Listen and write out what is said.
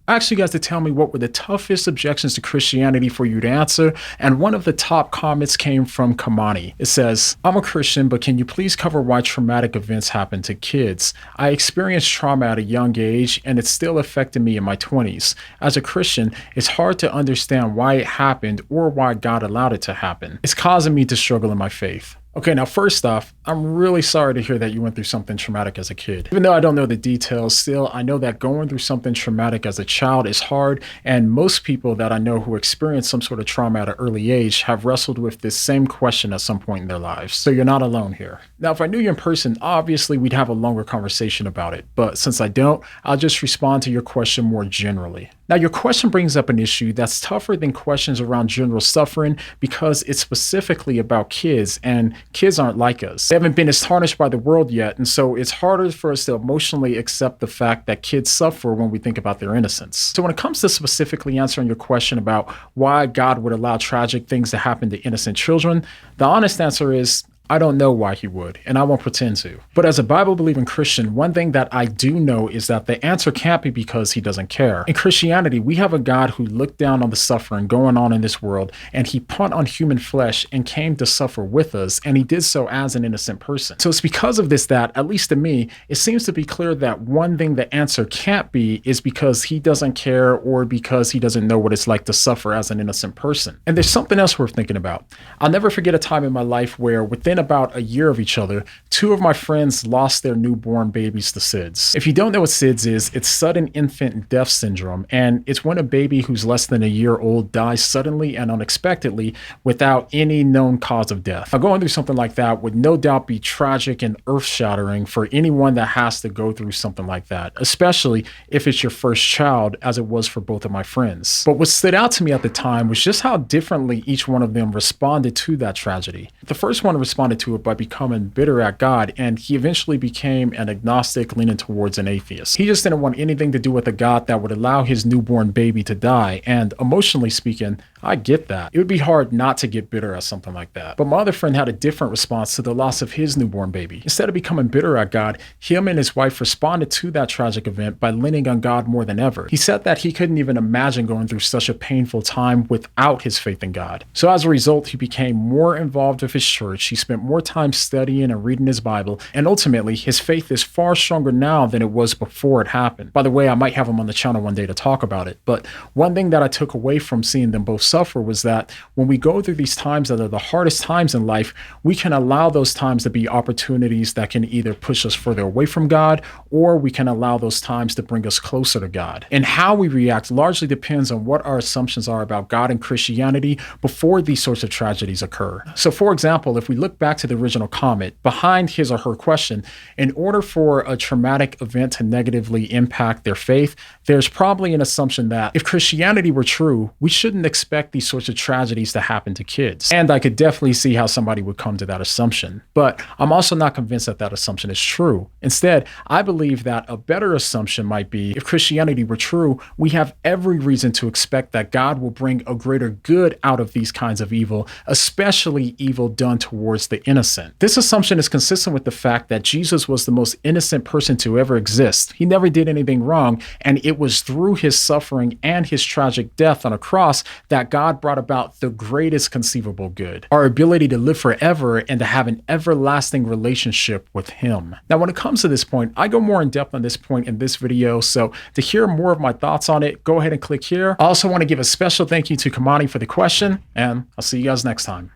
I asked you guys to tell me what were the toughest objections to Christianity for you to answer, and one of the top comments came from Kamani. It says, I'm a Christian, but can you please cover why traumatic events happen to kids? I experienced trauma at a young age, and it still affected me in my 20s. As a Christian, it's hard to understand why it happened or why God allowed it to happen. It's causing me to struggle in my faith. Okay, now first off, I'm really sorry to hear that you went through something traumatic as a kid. Even though I don't know the details, still, I know that going through something traumatic as a child is hard, and most people that I know who experience some sort of trauma at an early age have wrestled with this same question at some point in their lives. So you're not alone here. Now, if I knew you in person, obviously we'd have a longer conversation about it, but since I don't, I'll just respond to your question more generally. Now, your question brings up an issue that's tougher than questions around general suffering because it's specifically about kids, and kids aren't like us. They haven't been as tarnished by the world yet, and so it's harder for us to emotionally accept the fact that kids suffer when we think about their innocence. So when it comes to specifically answering your question about why God would allow tragic things to happen to innocent children, the honest answer is, I don't know why he would, and I won't pretend to. But as a Bible-believing Christian, one thing that I do know is that the answer can't be because he doesn't care. In Christianity, we have a God who looked down on the suffering going on in this world, and he put on human flesh and came to suffer with us, and he did so as an innocent person. So it's because of this that, at least to me, it seems to be clear that one thing the answer can't be is because he doesn't care or because he doesn't know what it's like to suffer as an innocent person. And there's something else worth thinking about. I'll never forget a time in my life where within about a year of each other, two of my friends lost their newborn babies to SIDS. If you don't know what SIDS is, it's sudden infant death syndrome, and it's when a baby who's less than a year old dies suddenly and unexpectedly without any known cause of death. Now, going through something like that would no doubt be tragic and earth-shattering for anyone that has to go through something like that, especially if it's your first child, as it was for both of my friends. But what stood out to me at the time was just how differently each one of them responded to that tragedy. The first one responded to it by becoming bitter at God, and he eventually became an agnostic leaning towards an atheist. He just didn't want anything to do with a God that would allow his newborn baby to die, and emotionally speaking, I get that. It would be hard not to get bitter at something like that. But my other friend had a different response to the loss of his newborn baby. Instead of becoming bitter at God, him and his wife responded to that tragic event by leaning on God more than ever. He said that he couldn't even imagine going through such a painful time without his faith in God. So as a result, he became more involved with his church. He spent more time studying and reading his Bible, and ultimately his faith is far stronger now than it was before it happened. By the way, I might have him on the channel one day to talk about it, but one thing that I took away from seeing them both suffer was that when we go through these times that are the hardest times in life, we can allow those times to be opportunities that can either push us further away from God, or we can allow those times to bring us closer to God. And how we react largely depends on what our assumptions are about God and Christianity before these sorts of tragedies occur. So for example, if we look back to the original comment, behind his or her question, in order for a traumatic event to negatively impact their faith, there's probably an assumption that if Christianity were true, we shouldn't expect these sorts of tragedies to happen to kids. And I could definitely see how somebody would come to that assumption. But I'm also not convinced that that assumption is true. Instead, I believe that a better assumption might be if Christianity were true, we have every reason to expect that God will bring a greater good out of these kinds of evil, especially evil done towards the innocent. This assumption is consistent with the fact that Jesus was the most innocent person to ever exist. He never did anything wrong, and it was through his suffering and his tragic death on a cross that God brought about the greatest conceivable good, our ability to live forever and to have an everlasting relationship with him. Now, when it comes to this point, I go more in depth on this point in this video, so to hear more of my thoughts on it, go ahead and click here. I also want to give a special thank you to Kamani for the question, and I'll see you guys next time.